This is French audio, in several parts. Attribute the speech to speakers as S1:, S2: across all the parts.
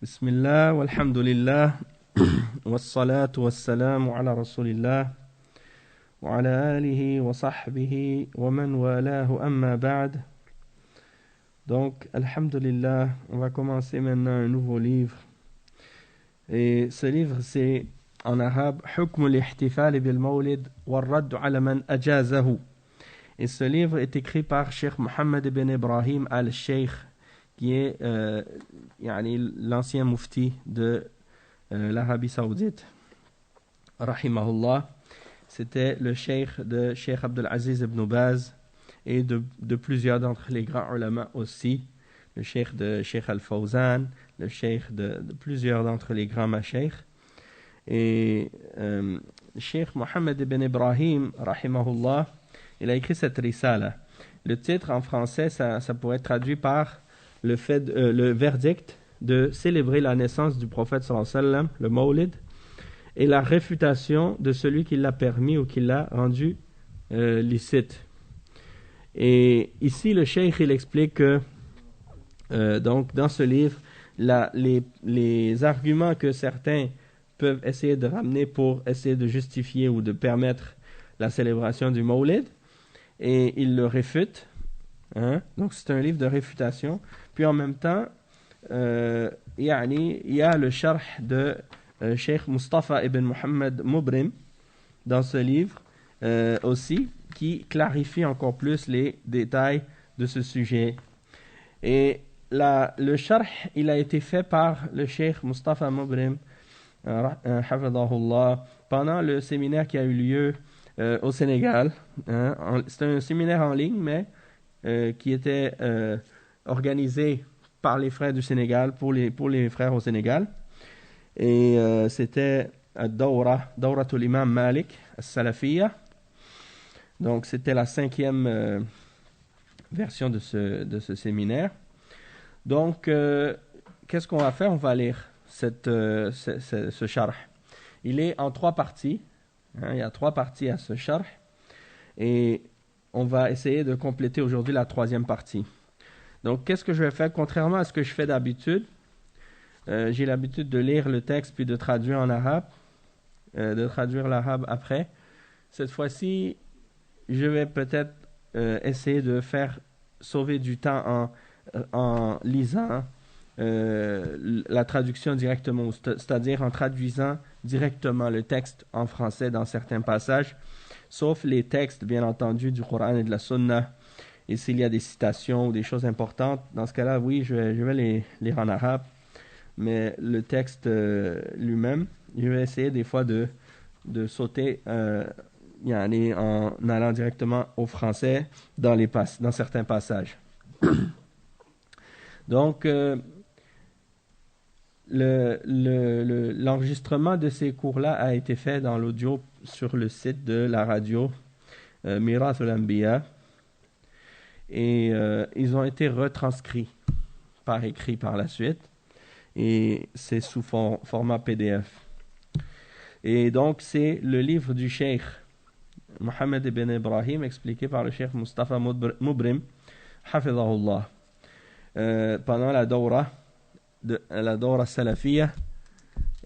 S1: بسم الله والحمد لله والصلاة والسلام على رسول الله وعلى آله وصحبه ومن والاه أما بعد. Donc, alhamdulillah, on va commencer maintenant un nouveau livre. Et ce livre, c'est en arabe حكم الاحتفال بالمولد والرد على من أجازه. Et ce livre est écrit par Cheikh Mohammed ibn Ibrahim al-Sheikh, qui est l'ancien mufti de l'Arabie Saoudite. Rahimahullah. C'était le cheikh de Cheikh Abdelaziz ibn Baz et de plusieurs d'entre les grands ulama aussi. Le cheikh de Cheikh Al-Fawzan, le cheikh de plusieurs d'entre les grands mashaykhs. Et Cheikh Mohammed ibn Ibrahim, rahimahullah, il a écrit cette risala. Le titre en français, ça pourrait être traduit par le verdict de célébrer la naissance du prophète sallallahu alayhi wa sallam, le Mawlid, et la réfutation de celui qui l'a permis ou qui l'a rendu licite. Et ici, le cheikh, il explique que donc dans ce livre, les arguments que certains peuvent essayer de ramener pour essayer de justifier ou de permettre la célébration du Mawlid, et il le réfute. Donc c'est un livre de réfutation. Puis en même temps, il y a le sharh de Cheikh Mustafa ibn Muhammad Mubrim dans ce livre aussi, qui clarifie encore plus les détails de ce sujet. Et le sharh, il a été fait par le Cheikh Mustafa Mubrim, hafidahullah, pendant le séminaire qui a eu lieu au Sénégal. C'est un séminaire en ligne, mais qui était organisé par les frères du Sénégal, pour les frères au Sénégal. Et c'était Dawratul Imam Malik al-Salafiyya. Donc c'était la 5e version de ce séminaire. Donc qu'est-ce qu'on va faire? On va lire ce sharh. Il est en 3 parties. Il y a 3 parties à ce sharh. Et on va essayer de compléter aujourd'hui la 3e partie. Donc, qu'est-ce que je vais faire? Contrairement à ce que je fais d'habitude, j'ai l'habitude de lire le texte puis de traduire en arabe, de traduire l'arabe après. Cette fois-ci, je vais peut-être essayer de faire sauver du temps en lisant la traduction directement, c'est-à-dire en traduisant directement le texte en français dans certains passages, sauf les textes, bien entendu, du Coran et de la Sunna. Et s'il y a des citations ou des choses importantes, dans ce cas-là, oui, je vais les lire en arabe. Mais le texte lui-même, je vais essayer des fois de sauter en allant directement au français dans certains passages. Donc, l'enregistrement de ces cours-là a été fait dans l'audio sur le site de la radio Mirath al-Anbiya. Et ils ont été retranscrits par écrit par la suite, et c'est sous format PDF. Et donc c'est le livre du cheikh Mohammed ibn Ibrahim, expliqué par le cheikh Mustafa Mubrim, hafidahullah, pendant la Dawra Salafiyya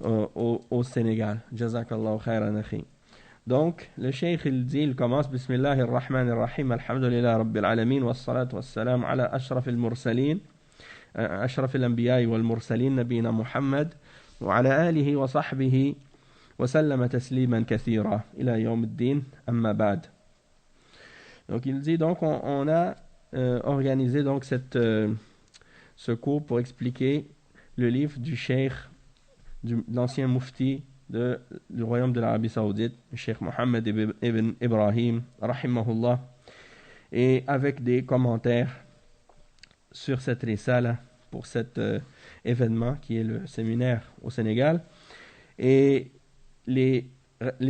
S1: au Sénégal. Jazakallahu khairan akhi. Donc, le cheikh, il commence Bismillahir Rahmanir Rahim, Alhamdulillah Rabbil Alamin, wassalatu wassalamu ala ashrafil mursalin, ashrafil anbiya'i wal mursalin, nabina Muhammad, wa ala alihi wa sahbihi, wa sallama tasliman kathira, ila yawmiddin, amma ba'd. Donc, il dit, donc, on a organisé donc ce cours pour expliquer le livre du cheikh, l'ancien mufti du royaume de l'Arabie Saoudite, Cheikh Mohammed ibn Ibrahim, rahimahullah, et avec des commentaires sur cette risala pour cet événement qui est le séminaire au Sénégal. Et les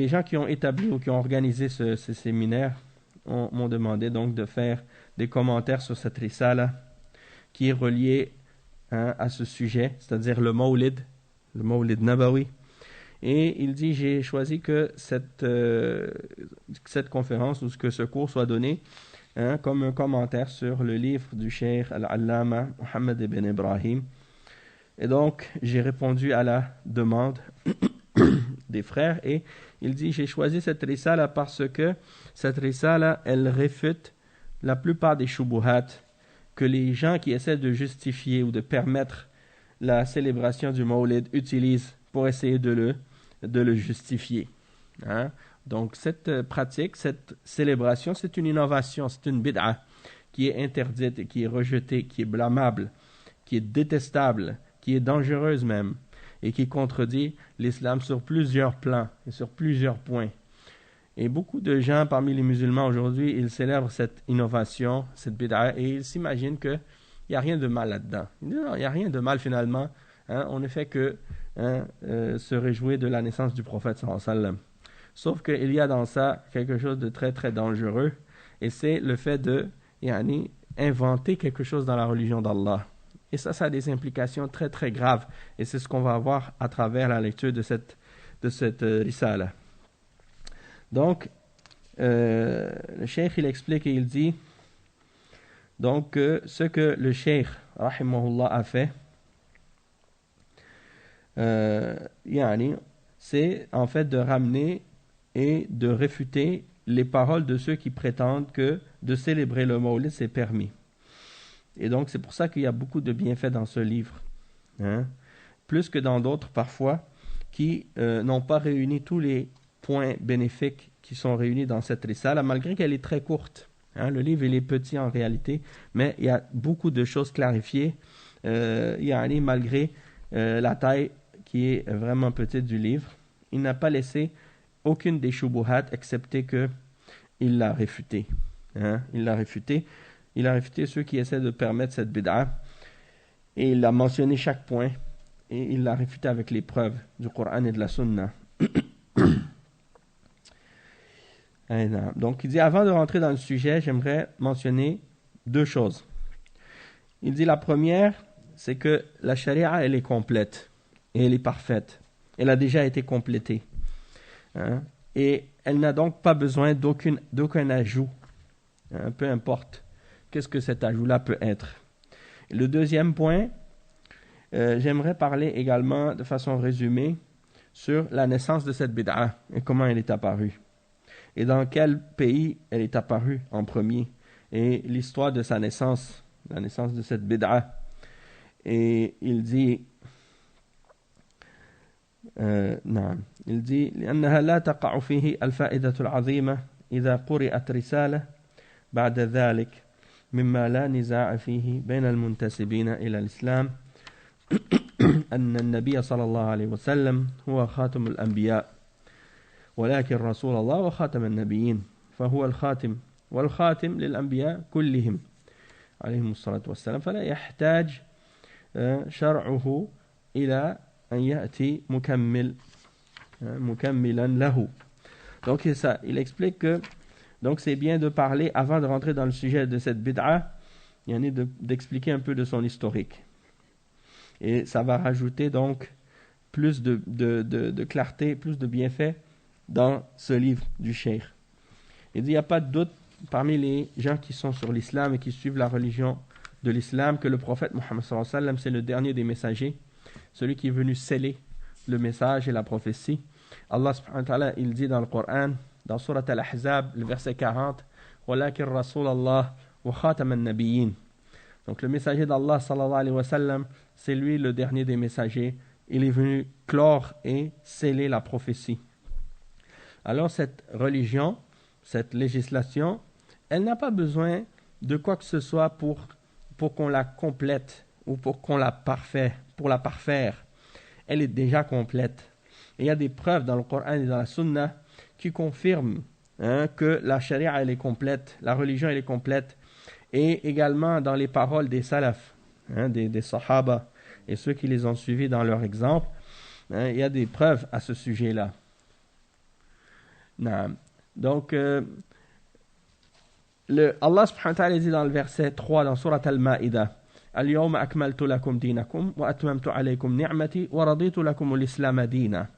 S1: gens qui ont établi ou qui ont organisé ce séminaire m'ont demandé donc de faire des commentaires sur cette risala qui est reliée à ce sujet, c'est-à-dire le Mawlid Nabawi. Et il dit, j'ai choisi que cette conférence ou que ce cours soit donné comme un commentaire sur le livre du cheikh Al-Allama Mohammed ibn Ibrahim, Et donc, j'ai répondu à la demande des frères et il dit, j'ai choisi cette risala parce que cette risala, elle réfute la plupart des shubuhat que les gens qui essaient de justifier ou de permettre la célébration du Mawlid utilisent pour essayer de le justifier. Hein? Donc, cette pratique, cette célébration, c'est une innovation, c'est une bid'a qui est interdite et qui est rejetée, qui est blâmable, qui est détestable, qui est dangereuse même, et qui contredit l'islam sur plusieurs plans et sur plusieurs points. Et beaucoup de gens parmi les musulmans aujourd'hui, ils célèbrent cette innovation, cette bid'a, et ils s'imaginent qu'il n'y a rien de mal là-dedans. Non, il n'y a rien de mal finalement. Hein, on ne fait que se réjouir de la naissance du prophète sallallahu alayhi wa sallam. Sauf qu'il y a dans ça quelque chose de très très dangereux, et c'est le fait de inventer quelque chose dans la religion d'Allah. Et ça a des implications très très graves, et c'est ce qu'on va voir à travers la lecture de cette risala. Donc, le cheikh il explique et il dit donc ce que le cheikh rahimahullah a fait, c'est en fait de ramener et de réfuter les paroles de ceux qui prétendent que de célébrer le Mawlid c'est permis. Et donc c'est pour ça qu'il y a beaucoup de bienfaits dans ce livre, hein, plus que dans d'autres parfois qui n'ont pas réuni tous les points bénéfiques qui sont réunis dans cette risala, malgré qu'elle est très courte. Hein, le livre il est petit en réalité, mais il y a beaucoup de choses clarifiées, malgré la taille qui est vraiment petite du livre. Il n'a pas laissé aucune des shubuhat, excepté que il l'a réfuté. Hein, il l'a réfuté ceux qui essaient de permettre cette bid'a, et il a mentionné chaque point, et il l'a réfuté avec les preuves du Coran et de la Sunna. Donc il dit, avant de rentrer dans le sujet, j'aimerais mentionner deux choses. Il dit la première, c'est que la charia elle est complète et elle est parfaite. Elle a déjà été complétée. Hein? Et elle n'a donc pas besoin d'aucun ajout. Hein? Peu importe qu'est-ce que cet ajout-là peut être. Et le deuxième point, j'aimerais parler également de façon résumée sur la naissance de cette bid'a et comment elle est apparue. Et dans quel pays elle est apparue en premier. Et l'histoire de sa naissance, la naissance de cette bid'a. Et il dit, il dit لأنها لا تقع فيه الفائدة العظيمة إذا قرأت رسالة بعد ذلك مما لا نزاع فيه بين المنتسبين إلى الإسلام أن النبي صلى الله عليه وسلم هو خاتم الأنبياء ولكن رسول الله وخاتم النبيين فهو الخاتم والخاتم للأنبياء كلهم عليهم الصلاة والسلام فلا يحتاج شرعه إلى أن يأتي مكملا له. Donc c'est ça, il explique que donc c'est bien de parler avant de rentrer dans le sujet de cette bid'a, d'expliquer un peu de son historique. Et ça va rajouter donc plus de clarté, plus de bienfaits dans ce livre du cheikh. Il dit, il n'y a pas de doute parmi les gens qui sont sur l'islam et qui suivent la religion de l'islam que le prophète Mohammed sallallahu alayhi wa sallam, c'est le dernier des messagers, celui qui est venu sceller le message et la prophétie. Allah subhanahu wa ta'ala, il dit dans le Coran, dans Surat Al-Ahzab, le verset 40, وَلَكِنْ رَسُولَ اللَّهِ وَخَاتَمَ النَّبِيِّينَ. Donc le messager d'Allah sallallahu alayhi wa sallam, c'est lui le dernier des messagers. Il est venu clore et sceller la prophétie. Alors cette religion, cette législation, elle n'a pas besoin de quoi que ce soit pour qu'on la complète ou pour la parfaire. Elle est déjà complète. Et il y a des preuves dans le Coran et dans la Sunna qui confirment que la charia elle est complète, la religion elle est complète. Et également dans les paroles des salaf, des sahaba et ceux qui les ont suivis dans leur exemple, il y a des preuves à ce sujet-là. Donc, Allah subhanahu wa ta'ala dit dans le verset 3 dans Surat Al-Ma'ida, Al-yawma akmaltu lakum dinakum wa atmamtu alaykum ni'mati wa raditu lakum al-islam dina.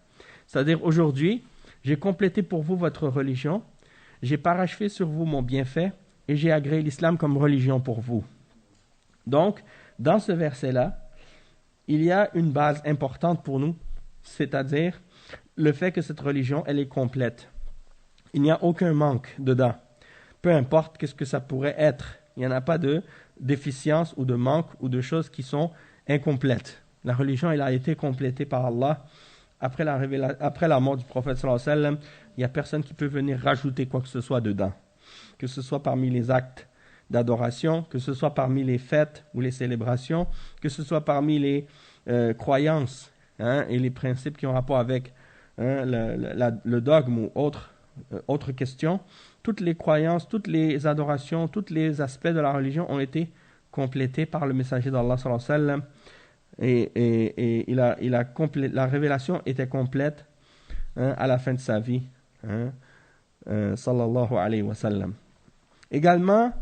S1: C'est-à-dire, aujourd'hui, j'ai complété pour vous votre religion, j'ai parachevé sur vous mon bienfait et j'ai agréé l'islam comme religion pour vous. Donc, dans ce verset-là, il y a une base importante pour nous, c'est-à-dire le fait que cette religion, elle est complète. Il n'y a aucun manque dedans. Peu importe qu'est-ce que ça pourrait être. Il n'y en a pas de déficience ou de manque ou de choses qui sont incomplètes. La religion, elle a été complétée par Allah. Après la mort du prophète sallallahu alayhi wa sallam, il n'y a personne qui peut venir rajouter quoi que ce soit dedans. Que ce soit parmi les actes d'adoration, que ce soit parmi les fêtes ou les célébrations, que ce soit parmi les croyances et les principes qui ont rapport avec le dogme ou autre question. Toutes les croyances, toutes les adorations, tous les aspects de la religion ont été complétés par le messager d'Allah sallallahu alayhi wa sallam. Et la révélation était complète à la fin de sa vie, sallallahu alayhi wa sallam. Également,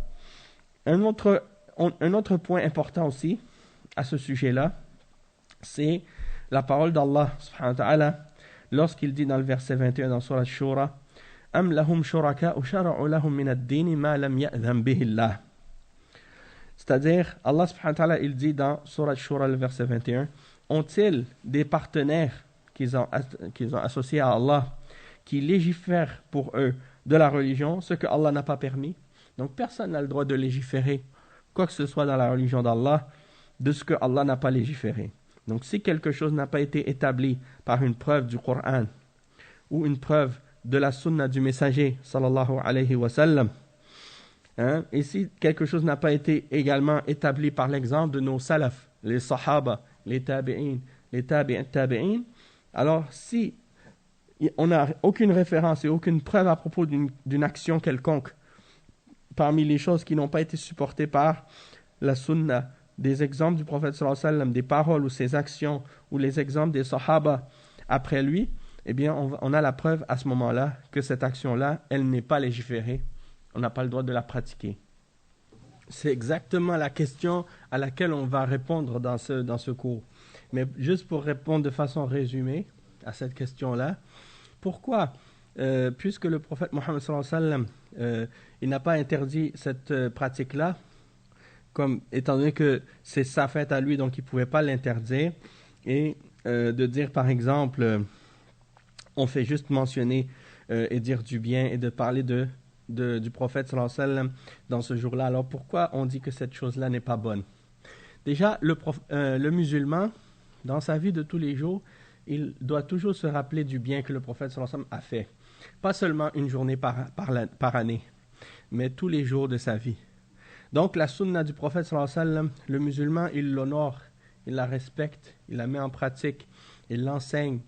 S1: un autre point important aussi à ce sujet-là, c'est la parole d'Allah subhanahu wa ta'ala lorsqu'il dit dans le verset 21 dans Surah Shura, Am lahum shuraka'u shara'u lahum min ad-din ma lam ya'dhan bihi Allah. C'est-à-dire, Allah subhanahu wa ta'ala, il dit dans Surah Shura, le verset 21, ont-ils des partenaires qu'ils ont associés à Allah, qui légifèrent pour eux de la religion, ce que Allah n'a pas permis? Donc, personne n'a le droit de légiférer quoi que ce soit dans la religion d'Allah, de ce que Allah n'a pas légiféré. Donc, si quelque chose n'a pas été établi par une preuve du Coran, ou une preuve de la sunna du messager, sallallahu alayhi wa sallam, et si quelque chose n'a pas été également établi par l'exemple de nos salaf, les sahaba, les tabi'in, les tabi'in, alors si on n'a aucune référence et aucune preuve à propos d'une action quelconque parmi les choses qui n'ont pas été supportées par la sunna, des exemples du prophète sallallahu alayhi wa sallam, des paroles ou ses actions, ou les exemples des sahaba après lui, eh bien on a la preuve à ce moment-là que cette action-là, elle n'est pas légiférée. On n'a pas le droit de la pratiquer. C'est exactement la question à laquelle on va répondre dans ce cours. Mais juste pour répondre de façon résumée à cette question-là, pourquoi puisque le prophète Mohammed sallallahu alayhi wa sallam, il n'a pas interdit cette pratique-là, étant donné que c'est sa fête à lui, donc il ne pouvait pas l'interdire, et de dire par exemple, on fait juste mentionner et dire du bien et de parler du prophète sallallahu alayhi wa sallam dans ce jour-là. Alors pourquoi on dit que cette chose-là n'est pas bonne? Déjà, le musulman, dans sa vie de tous les jours, il doit toujours se rappeler du bien que le prophète sallallahu alayhi wa sallam a fait. Pas seulement une journée par année, mais tous les jours de sa vie. Donc la sunna du prophète sallallahu alayhi wa sallam, le musulman, il l'honore, il la respecte, il la met en pratique, il l'enseigne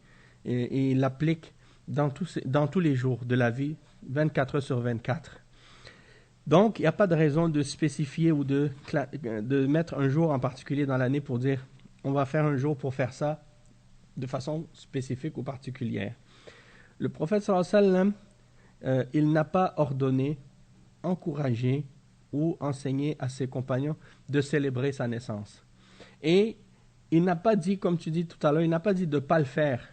S1: et il l'applique dans tous les jours de la vie, 24 heures sur 24. Donc, il n'y a pas de raison de spécifier ou de mettre un jour en particulier dans l'année pour dire on va faire un jour pour faire ça de façon spécifique ou particulière. Le prophète sallallahu alayhi wa sallam, il n'a pas ordonné, encouragé ou enseigné à ses compagnons de célébrer sa naissance. Et il n'a pas dit, comme tu dis tout à l'heure, il n'a pas dit de ne pas le faire.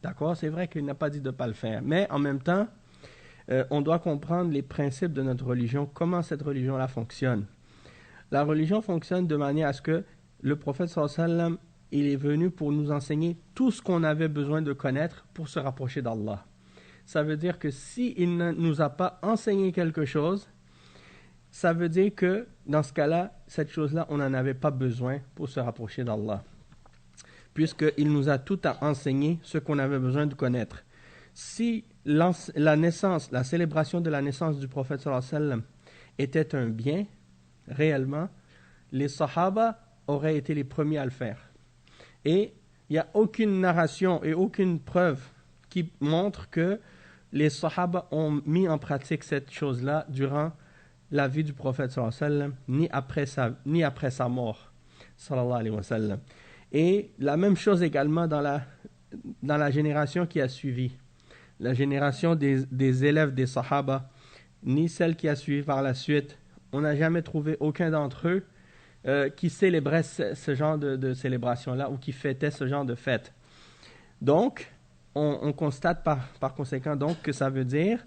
S1: D'accord? C'est vrai qu'il n'a pas dit de ne pas le faire. Mais en même temps, on doit comprendre les principes de notre religion, comment cette religion-là fonctionne. La religion fonctionne de manière à ce que le prophète sallallahu alayhi wa sallam, il est venu pour nous enseigner tout ce qu'on avait besoin de connaître pour se rapprocher d'Allah. Ça veut dire que s'il ne nous a pas enseigné quelque chose, ça veut dire que dans ce cas-là, cette chose-là, on n'en avait pas besoin pour se rapprocher d'Allah. Puisqu'il nous a tout à enseigner ce qu'on avait besoin de connaître. Si la célébration de la naissance du prophète sallallahu alayhi wa sallam était un bien, réellement, les sahaba auraient été les premiers à le faire. Et il n'y a aucune narration et aucune preuve qui montre que les sahaba ont mis en pratique cette chose-là durant la vie du prophète sallallahu alayhi wa sallam, ni après sa mort, sallallahu alayhi wa sallam. Et la même chose également dans la génération qui a suivi. La génération des élèves des sahaba, ni celle qui a suivi par la suite. On n'a jamais trouvé aucun d'entre eux qui célébrait ce genre de célébration-là ou qui fêtait ce genre de fête. Donc, on constate par conséquent donc que ça veut dire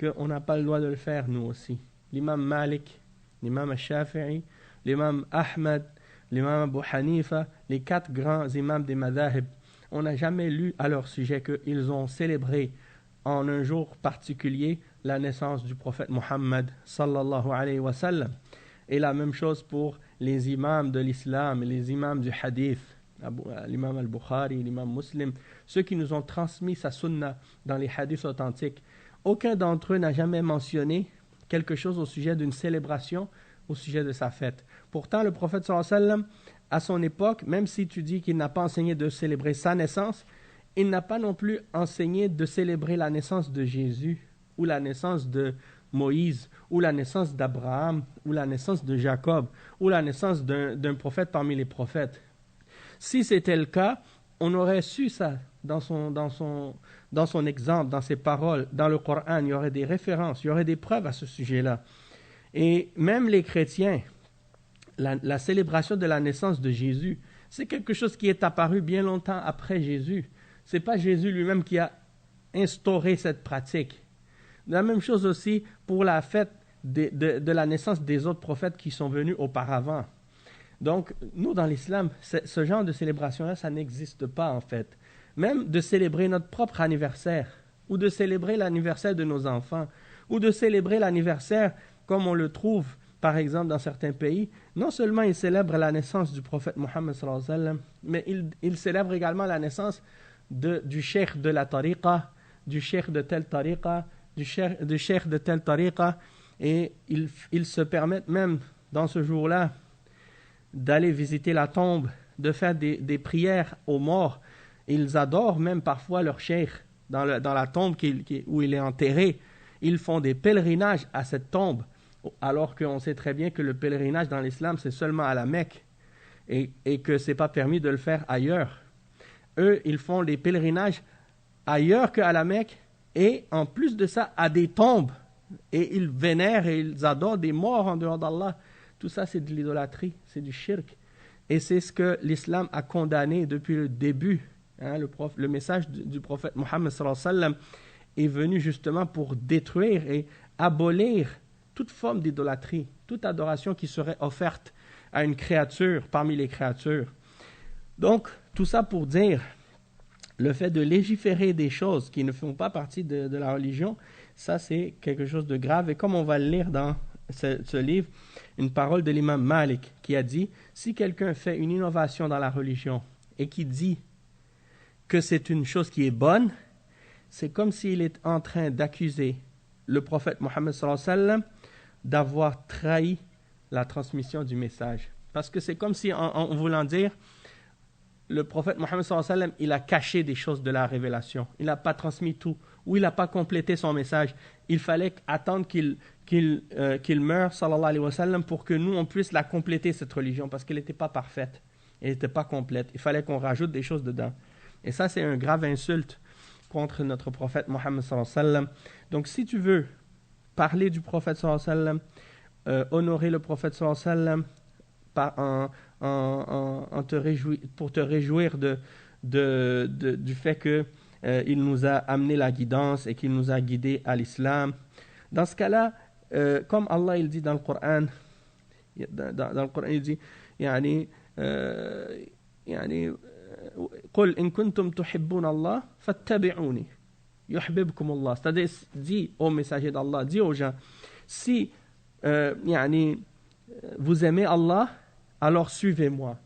S1: qu'on n'a pas le droit de le faire nous aussi. L'imam Malik, l'imam Shafi'i, l'imam Ahmed, l'imam Abu Hanifa, les 4 grands imams des madhahib, on n'a jamais lu à leur sujet qu'ils ont célébré en un jour particulier la naissance du prophète Muhammad sallallahu alayhi wa sallam. Et la même chose pour les imams de l'islam, les imams du hadith, l'imam al-Bukhari, l'imam Muslim, ceux qui nous ont transmis sa sunna dans les hadiths authentiques. Aucun d'entre eux n'a jamais mentionné quelque chose au sujet d'une célébration, au sujet de sa fête. Pourtant, le prophète sallallahu alayhi wa sallam, à son époque, même si tu dis qu'il n'a pas enseigné de célébrer sa naissance, il n'a pas non plus enseigné de célébrer la naissance de Jésus, ou la naissance de Moïse, ou la naissance d'Abraham, ou la naissance de Jacob, ou la naissance d'un prophète parmi les prophètes. Si c'était le cas, on aurait su ça dans son exemple, dans ses paroles, dans le Coran. Il y aurait des références, il y aurait des preuves à ce sujet-là. Et même les chrétiens, la célébration de la naissance de Jésus, c'est quelque chose qui est apparu bien longtemps après Jésus. Ce n'est pas Jésus lui-même qui a instauré cette pratique. La même chose aussi pour la fête de la naissance des autres prophètes qui sont venus auparavant. Donc, nous, dans l'islam, ce genre de célébration-là, ça n'existe pas en fait. Même de célébrer notre propre anniversaire, ou de célébrer l'anniversaire de nos enfants, ou de célébrer l'anniversaire comme on le trouve, par exemple, dans certains pays. Non seulement ils célèbrent la naissance du prophète Mohammed sallallahu alayhi wa sallam, mais ils célèbrent également la naissance du cheikh de la tariqa, du cheikh de telle tariqa, du cheikh de telle tariqa, et ils se permettent même, dans ce jour-là, d'aller visiter la tombe, de faire des prières aux morts. Ils adorent même parfois leur cheikh dans la tombe où il est enterré. Ils font des pèlerinages à cette tombe, alors qu'on sait très bien que le pèlerinage dans l'islam, c'est seulement à la Mecque, et que ce n'est pas permis de le faire ailleurs. Eux, ils font des pèlerinages ailleurs qu'à la Mecque, et en plus de ça, à des tombes. Et ils vénèrent et ils adorent des morts en dehors d'Allah. Tout ça, c'est de l'idolâtrie, c'est du shirk. Et c'est ce que l'islam a condamné depuis le début. Le message du prophète Mohammed sallallahu alayhi wa sallam est venu justement pour détruire et abolir toute forme d'idolâtrie, toute adoration qui serait offerte à une créature parmi les créatures. Donc, tout ça pour dire, le fait de légiférer des choses qui ne font pas partie de la religion, ça c'est quelque chose de grave. Et comme on va le lire dans ce livre, une parole de l'imam Malik qui a dit, si quelqu'un fait une innovation dans la religion et qui dit que c'est une chose qui est bonne, c'est comme s'il est en train d'accuser le prophète Mohammed sallallahu alayhi wa sallam d'avoir trahi la transmission du message. Parce que c'est comme si, en voulant dire, le prophète Mohammed sallallahu alayhi wa sallam, il a caché des choses de la révélation. Il n'a pas transmis tout, ou il n'a pas complété son message. Il fallait attendre qu'il meure, sallallahu alayhi wa sallam, pour que nous, on puisse la compléter, cette religion, parce qu'elle n'était pas parfaite, elle n'était pas complète. Il fallait qu'on rajoute des choses dedans. Et ça, c'est un grave insulte contre notre prophète Mohammed sallallahu alayhi wa sallam. Donc, si tu veux parler du prophète sallallahu alayhi wa sallam, honorer le prophète sallallahu alayhi wa sallam, pour te réjouir du fait que il nous a amené la guidance et qu'il nous a guidés à l'islam. Dans ce cas-là, comme Allah il dit dans le Coran, il dit قل إن كنتم تحبون الله فاتبعوني يحببكم الله. C'est-à-dire, dis aux messagers d'Allah, dis aux gens, si vous aimez Allah, alors suivez-moi.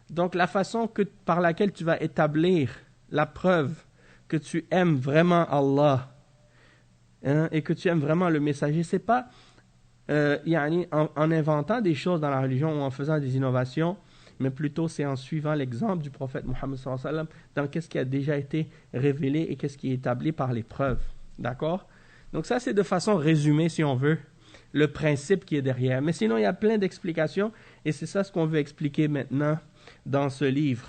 S1: Donc la façon par laquelle tu vas établir la preuve que tu aimes vraiment Allah, et que tu aimes vraiment le messager, c'est pas en inventant des choses dans la religion ou en faisant des innovations, mais plutôt c'est en suivant l'exemple du prophète Mohammed sallallahu alayhi wa sallam dans qu'est-ce qui a déjà été révélé et qu'est-ce qui est établi par les preuves. D'accord? Donc ça, c'est de façon résumée, si on veut, le principe qui est derrière. Mais sinon, il y a plein d'explications et c'est ça ce qu'on veut expliquer maintenant dans ce livre.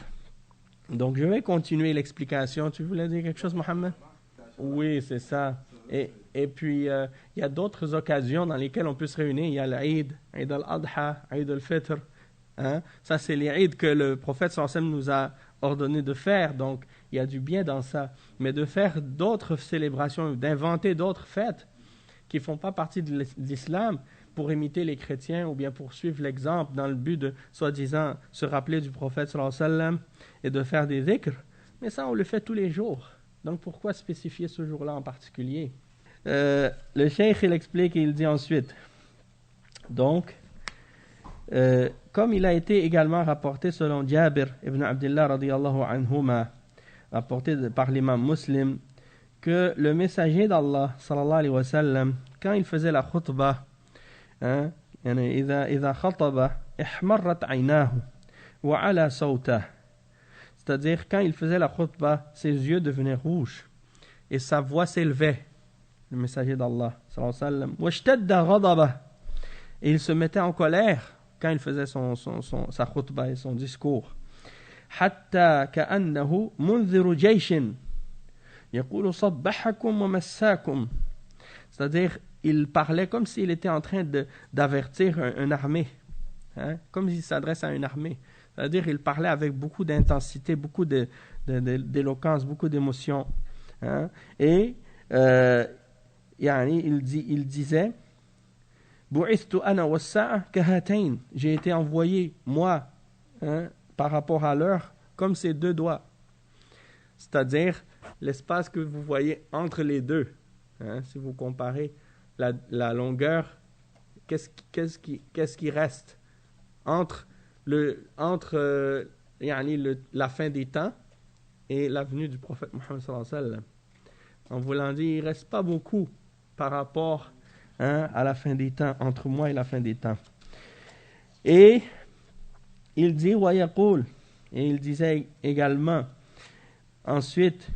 S1: Donc, je vais continuer l'explication. Tu voulais dire quelque chose, Mohammed? Oui, c'est ça. Et puis, il y a d'autres occasions dans lesquelles on peut se réunir. Il y a l'Aïd, Aïd al-Adha, Aïd al-Fitr. Ça, c'est les Aïd que le prophète sallallahu alayhi wa sallam nous a ordonné de faire. Donc, il y a du bien dans ça. Mais de faire d'autres célébrations, d'inventer d'autres fêtes qui ne font pas partie de l'islam, pour imiter les chrétiens ou bien pour suivre l'exemple dans le but de, soi-disant, se rappeler du prophète sallallahu alayhi wa sallam et de faire des dhikrs. Mais ça, on le fait tous les jours. Donc, pourquoi spécifier ce jour-là en particulier? Le cheikh, il explique et il dit ensuite, donc, comme il a été également rapporté selon Jabir ibn Abdullah radiyallahu anhuma, rapporté par l'imam Muslim, que le messager d'Allah sallallahu alayhi wa sallam, quand il faisait la khutbah, hein, إذا خطب احمرت عيناه وعلى صوته, c'est-à-dire quand il faisait la khutbah, ses yeux devenaient rouges et sa voix s'élevait, le messager d'Allah sallallahu alayhi wa sallam, واشتد غضبه, et il se mettait en colère quand il faisait sa khutbah et son discours. حتى كأنه منذر جيش يقول صبحكم ومساكم, c'est-à-dire il parlait comme s'il était en train d'avertir une armée, hein, comme s'il s'adresse à une armée, c'est-à-dire il parlait avec beaucoup d'intensité, beaucoup d'éloquence, beaucoup d'émotion, hein, et il disait بعثت أنا والساعة كهاتين, j'ai été envoyé moi, hein, par rapport à l'heure comme ces deux doigts, c'est-à-dire l'espace que vous voyez entre les deux, hein, si vous comparez la longueur, qu'est-ce qui reste entre la fin des temps et la venue du prophète Mohammed sallallahu alayhi wa sallam. En voulant dire, il ne reste pas beaucoup par rapport, hein, à la fin des temps, entre moi et la fin des temps. Et il dit wa yaqul, et il disait également ensuite,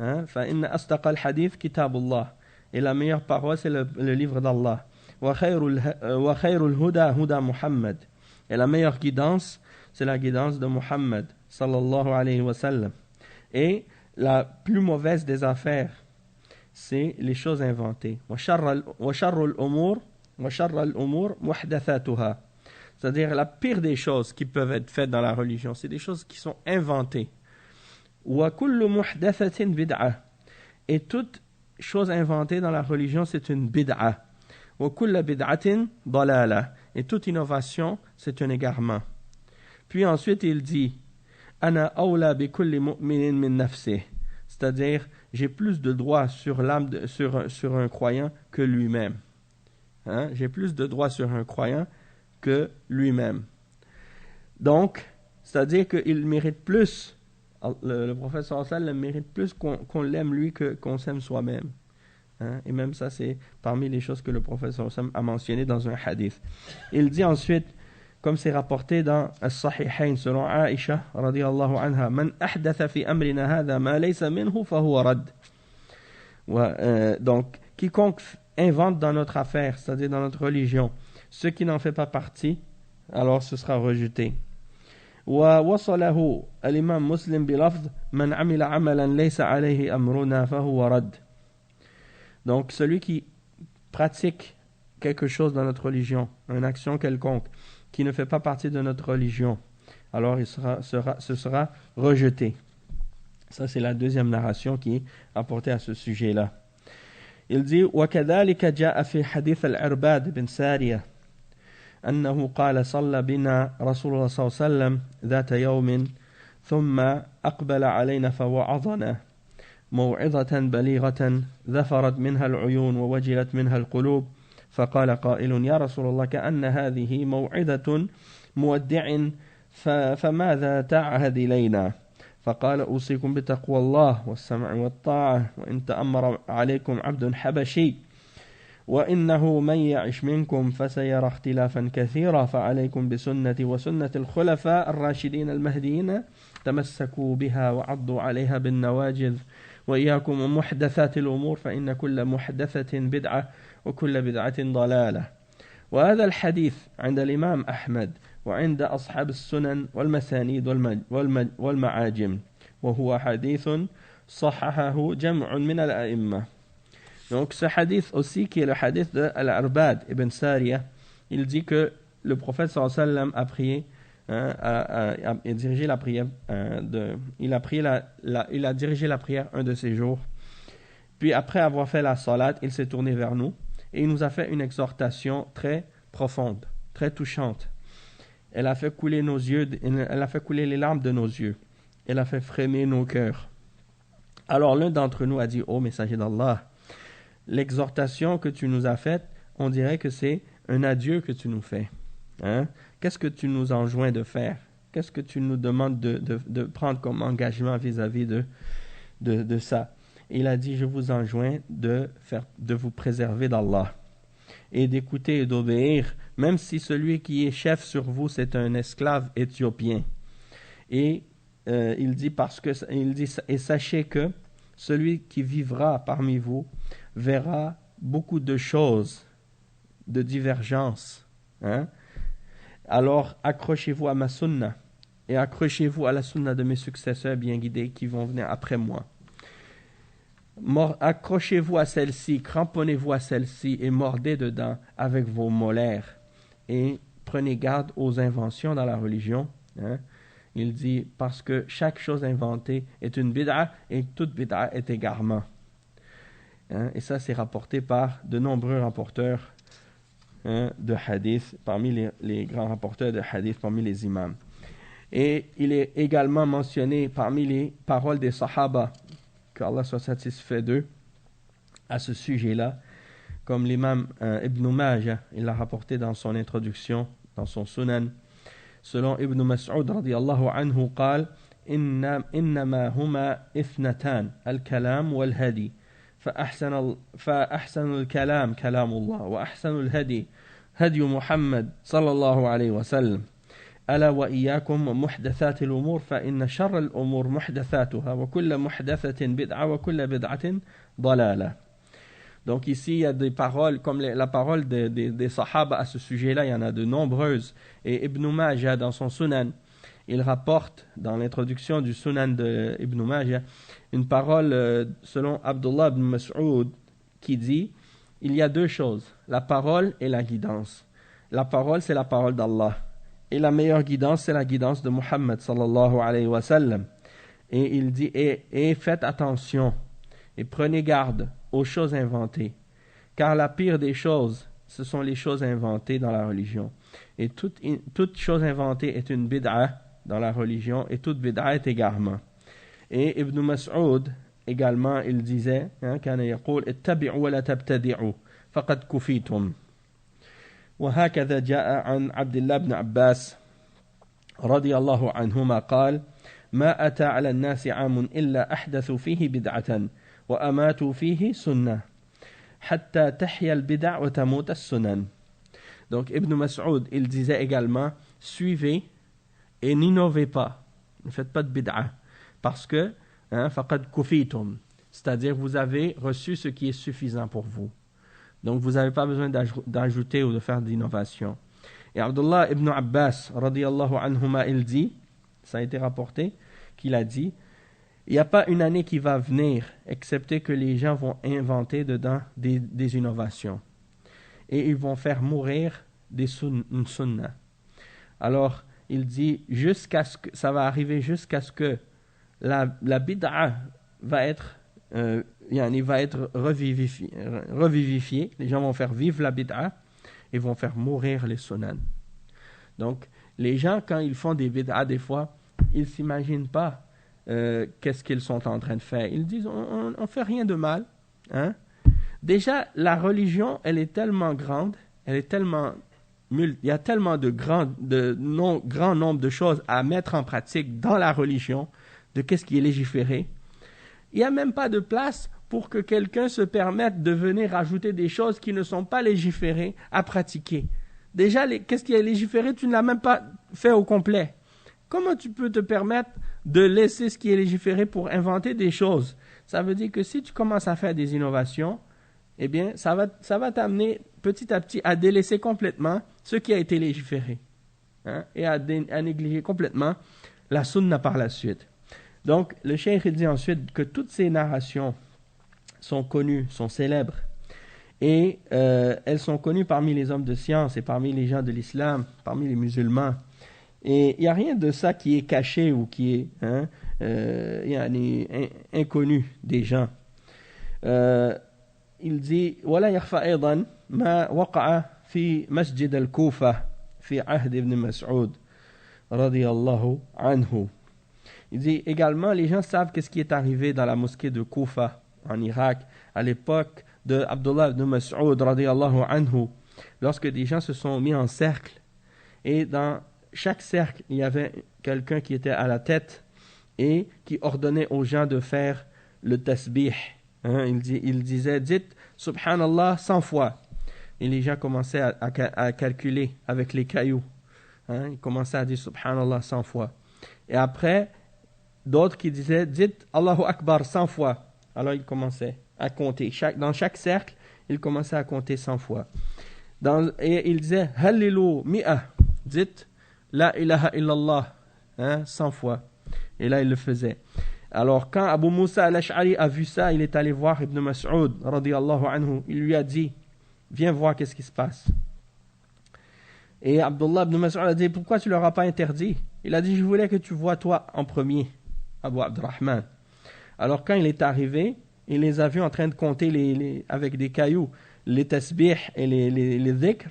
S1: hein, fa inna astaqal hadith kitabullah, et la meilleure parole c'est le livre d'Allah, wa khayrul huda huda Muhammad, et la meilleure guidance c'est la guidance de Muhammad sallallahu alayhi wa sallam, et la plus mauvaise des affaires c'est les choses inventées. wa sharrul umur muhdathatuha, c'est-à-dire la pire des choses qui peuvent être faites dans la religion, c'est des choses qui sont inventées. Wa kullu muhdathatin bid'ah, et toute chose inventée dans la religion c'est une bid'ah. Wa kullu bid'atin dalalah, et toute innovation c'est un égarement. Puis ensuite il dit ana awla bi kulli mu'minin min nafsihi, c'est-à-dire j'ai plus de droits sur l'âme sur un croyant que lui-même, hein? J'ai plus de droits sur un croyant que lui-même. Donc c'est-à-dire qu'il mérite plus, le prophète sallallahu alayhi wa sallam mérite plus qu'on l'aime lui qu'on s'aime soi-même, hein? Et même ça c'est parmi les choses que le prophète sallallahu alayhi wa sallam a mentionné dans un hadith. Il dit ensuite, comme c'est rapporté dans As-Sahihayn selon Aïcha radiyallahu anha, man ahdatha fi amrina hadha ma laysa minhu fa huwa rad. Donc quiconque invente dans notre affaire, c'est-à-dire dans notre religion, ce qui n'en fait pas partie, alors ce sera rejeté. ووصله الإمام مسلم بلفظ من عمل عملا ليس عليه أمرنا فهو رد. Donc celui qui pratique quelque chose dans notre religion, une action quelconque qui ne fait pas partie de notre religion, alors ce sera rejeté. Ça c'est la deuxième narration qui est apportée à ce sujet-là. Il dit وكذلك جاء في حديث العرباد بن سارية أنه قال صلى بنا رسول الله صلى الله عليه وسلم ذات يوم ثم أقبل علينا فوعظنا موعظة بليغة ذفرت منها العيون ووجلت منها القلوب فقال قائل يا رسول الله كأن هذه موعظة مودع فماذا تعهد إلينا؟ فقال أوصيكم بتقوى الله والسمع والطاعة وإن تأمر عليكم عبد حبشي وإنه من يعش منكم فسيرى اختلافا كثيرا فعليكم بسنتي وسنة الخلفاء الراشدين المهديين تمسكوا بها وعضوا عليها بالنواجذ وإياكم ومحدثات الأمور فإن كل محدثة بدعة وكل بدعة ضلالة. وهذا الحديث عند الإمام أحمد وعند أصحاب السنن والمسانيد والمعاجم وهو حديث صححه جمع من الأئمة. Donc ce hadith aussi qui est le hadith de Al-Arbad ibn Sariya, il dit que le prophète sallallahu alayhi wa sallam a prié, a dirigé la prière il a dirigé la prière un de ces jours. Puis après avoir fait la salat, il s'est tourné vers nous et il nous a fait une exhortation très profonde, très touchante. Elle a fait couler nos yeux, elle a fait couler les larmes de nos yeux. Elle a fait frémir nos cœurs. Alors l'un d'entre nous a dit, ô messager d'Allah, l'exhortation que tu nous as faite, on dirait que c'est un adieu que tu nous fais. Hein? Qu'est-ce que tu nous enjoins de faire? Qu'est-ce que tu nous demandes de prendre comme engagement vis-à-vis de ça? Et il a dit, je vous enjoins de vous préserver d'Allah et d'écouter et d'obéir, même si celui qui est chef sur vous, c'est un esclave éthiopien. Et il dit, et sachez que celui qui vivra parmi vous verra beaucoup de choses, de divergences. Hein? Alors accrochez-vous à ma sunna et accrochez-vous à la sunna de mes successeurs bien guidés qui vont venir après moi. Accrochez-vous à celle-ci, cramponnez-vous à celle-ci et mordez dedans avec vos molaires et prenez garde aux inventions dans la religion. Hein? Il dit, parce que chaque chose inventée est une bid'a et toute bid'a est égarement. Hein? Et ça, c'est rapporté par de nombreux rapporteurs de hadith, parmi les grands rapporteurs de hadith, parmi les imams. Et il est également mentionné parmi les paroles des sahaba, qu'Allah soit satisfait d'eux, à ce sujet-là, comme l'imam Ibn Majah, il l'a rapporté dans son introduction, dans son sunan. Selon Ibn Mas'ud radiyallahu anhu, قال إنما هما اثنتان الكلام والهدي فأحسن الكلام كلام الله وأحسن الهدي هدي محمد صلى الله عليه وسلم ألا وإياكم محدثات الأمور فإن شر الأمور محدثاتها وكل محدثة بدعة وكل بدعة ضلالة. Donc ici, il y a des paroles, comme la parole des sahaba à ce sujet-là, il y en a de nombreuses. Et Ibn Majah, dans son sunan, il rapporte, dans l'introduction du sunan de Ibn Majah, une parole selon Abdullah ibn Mas'ud, qui dit, il y a deux choses, la parole et la guidance. La parole, c'est la parole d'Allah. Et la meilleure guidance, c'est la guidance de Muhammad, sallallahu alayhi wa sallam. Et il dit, et faites attention, et prenez garde aux choses inventées, car la pire des choses, ce sont les choses inventées dans la religion. Et toute chose inventée est une bid'a dans la religion, et toute bid'a est égarement. Et Ibn Mas'ud, également, il disait, كان يقول اتبعوا ولا تبتدعوا فقد كفيتم. وهكذا جاء عن عبد الله بن عباس رضي الله عنهما قال ما أتى على الناس عام إلا أحدثوا فيه بدعة وأماتوا فيه سنة حتى تحيا البدع وتموت السنن. Donc Ibn Mas'ud, il disait également, suivez et n'innovez pas, ne faites pas de bid'a, parce que faqad kufitum, c'est-à-dire vous avez reçu ce qui est suffisant pour vous. Donc vous n'avez pas besoin d'ajouter ou de faire d'innovation. Et Abdullah ibn Abbas, radiyallahu anhuma, il dit, ça a été rapporté, qu'il a dit, il n'y a pas une année qui va venir, excepté que les gens vont inventer dedans des innovations. Et ils vont faire mourir une sunna. Alors, il dit, ça va arriver jusqu'à ce que la bid'a va être revivifiée. Les gens vont faire vivre la bid'a et vont faire mourir les sunan. Donc, les gens, quand ils font des bid'a, des fois, ils ne s'imaginent pas qu'est-ce qu'ils sont en train de faire. Ils disent, on ne fait rien de mal. Hein? Déjà, la religion, elle est tellement grande, il y a tellement de grand nombre de choses à mettre en pratique dans la religion, de qu'est-ce qui est légiféré. Il n'y a même pas de place pour que quelqu'un se permette de venir rajouter des choses qui ne sont pas légiférées à pratiquer. Déjà, qu'est-ce qui est légiféré, tu ne l'as même pas fait au complet. Comment tu peux te permettre de laisser ce qui est légiféré pour inventer des choses? Ça veut dire que si tu commences à faire des innovations, eh bien, ça va t'amener petit à petit à délaisser complètement ce qui a été légiféré. Et à négliger complètement la sunna par la suite. Donc, le cheikh dit ensuite que toutes ces narrations sont connues, sont célèbres. Et elles sont connues parmi les hommes de science et parmi les gens de l'islam, parmi les musulmans. Et il n'y a rien de ça qui est caché ou qui est inconnu des gens. il dit ولا يخفى أيضا ما وقع في مسجد الكوفة في عهد ابن مسعود رضي الله عنه. Il dit également, les gens savent qu'est-ce qui est arrivé dans la mosquée de Koufa en Irak à l'époque de Abdullah ibn Mas'ud radiyallahu anhu, lorsque des gens se sont mis en cercle et dans chaque cercle il y avait quelqu'un qui était à la tête et qui ordonnait aux gens de faire le tasbih. Il disait dites subhanallah 100 fois et les gens commençaient à calculer avec les cailloux. Ils commençaient à dire subhanallah 100 fois et après d'autres qui disaient dites Allahu Akbar 100 fois. Alors ils commençaient à compter. Dans chaque cercle, ils commençaient à compter 100 fois. Et ils disaient Hallilu mi'a. Dites La ilaha illallah 100 fois. Et là, ils le faisaient. Alors, quand Abu Musa al-Ash'ari a vu ça, il est allé voir Ibn Mas'ud radiyallahu anhu. Il lui a dit viens voir qu'est-ce qui se passe. Et Abdullah ibn Mas'ud a dit pourquoi tu leur as pas interdit? Il a dit je voulais que tu vois toi en premier. Abu Abdurrahman. Alors quand il est arrivé, il les a vus en train de compter avec des cailloux, les tasbih et les dhikr.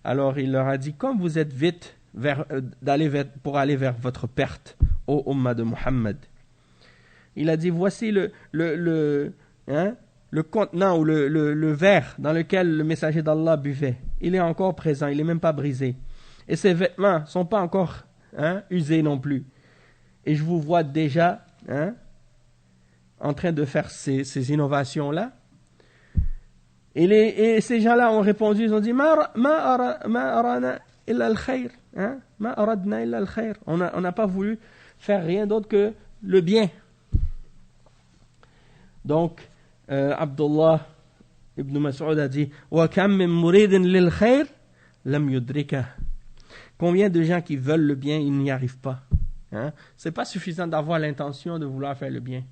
S1: Alors il leur a dit, comme vous êtes vite pour aller vers votre perte, ô Ummah de Muhammad. Il a dit, voici le contenant ou le verre dans lequel le messager d'Allah buvait. Il est encore présent, il n'est même pas brisé. Et ses vêtements ne sont pas encore usés non plus. Et je vous vois déjà en train de faire ces innovations-là. Et ces gens-là ont répondu, ils ont dit Ma arana illa al-khayr. Ma aradna illa al-khayr. On n'a pas voulu faire rien d'autre que le bien. Donc, Abdullah ibn Mas'ud a dit Wa kam min muridin lil khayr lam yudrika. Combien de gens qui veulent le bien, ils n'y arrivent pas. C'est pas suffisant d'avoir l'intention de vouloir faire le bien.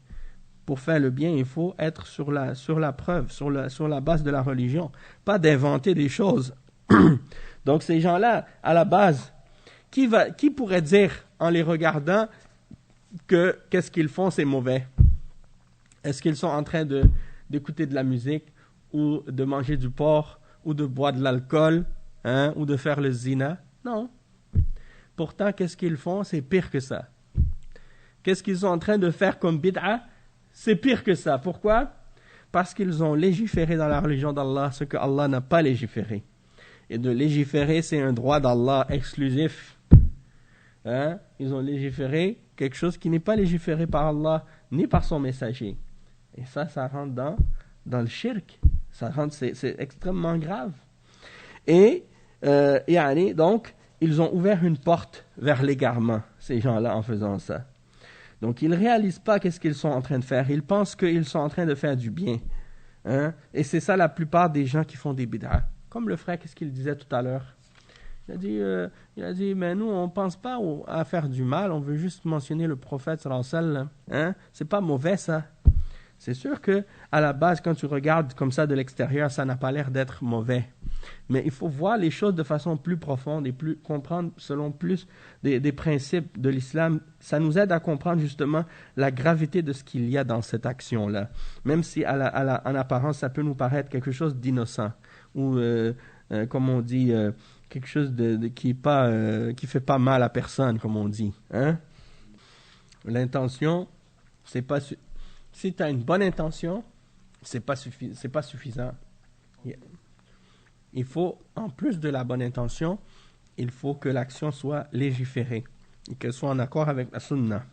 S1: Pour faire le bien, il faut être sur la preuve, sur la base de la religion, pas d'inventer des choses. Donc ces gens-là, à la base, qui pourrait dire en les regardant que qu'est-ce qu'ils font, c'est mauvais? Est-ce qu'ils sont en train d'écouter de la musique ou de manger du porc ou de boire de l'alcool ou de faire le zina? Non. Pourtant, qu'est-ce qu'ils font? C'est pire que ça. Qu'est-ce qu'ils sont en train de faire comme bid'a? C'est pire que ça. Pourquoi? Parce qu'ils ont légiféré dans la religion d'Allah ce que Allah n'a pas légiféré. Et de légiférer, c'est un droit d'Allah exclusif. Ils ont légiféré quelque chose qui n'est pas légiféré par Allah ni par son messager. Et ça rentre dans le shirk. C'est extrêmement grave. Et donc, ils ont ouvert une porte vers l'égarement, ces gens-là, en faisant ça. Donc, ils ne réalisent pas qu'est-ce qu'ils sont en train de faire. Ils pensent qu'ils sont en train de faire du bien. Et c'est ça la plupart des gens qui font des bid'ah. Comme le frère, qu'est-ce qu'il disait tout à l'heure? Il a dit, mais nous, on ne pense pas à faire du mal. On veut juste mentionner le prophète, sallallahu alayhi wa sallam. C'est pas mauvais, ça. C'est sûr que à la base, quand tu regardes comme ça de l'extérieur, ça n'a pas l'air d'être mauvais. Mais il faut voir les choses de façon plus profonde et comprendre selon plus des principes de l'islam. Ça nous aide à comprendre justement la gravité de ce qu'il y a dans cette action-là. Même si en apparence, ça peut nous paraître quelque chose d'innocent ou, comme on dit, quelque chose qui fait pas mal à personne, comme on dit. L'intention, c'est pas... Si tu as une bonne intention, c'est pas suffisant. Il faut, en plus de la bonne intention, il faut que l'action soit légiférée et qu'elle soit en accord avec la sunna.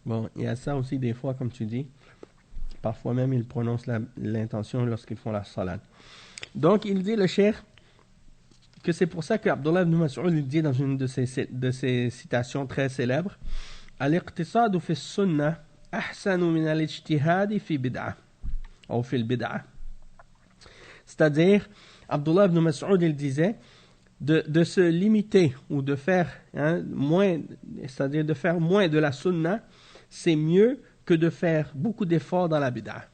S1: Bon, il y a ça aussi des fois, comme tu dis. Parfois même, ils prononcent l'intention lorsqu'ils font la salat. Donc, il dit, le cheikh, que c'est pour ça qu'Abdullah ibn Mas'ud il dit dans une de ses citations très célèbres « Al-iqtisadu fi sunnah أحسن من الاجتهاد في بدعة أو في البدعة. C'est-à-dire, Abdullah ibn Mas'ud il disait de se limiter ou de faire moins, c'est-à-dire de faire moins de la sunna, c'est mieux que de faire beaucoup d'efforts dans la bid'a.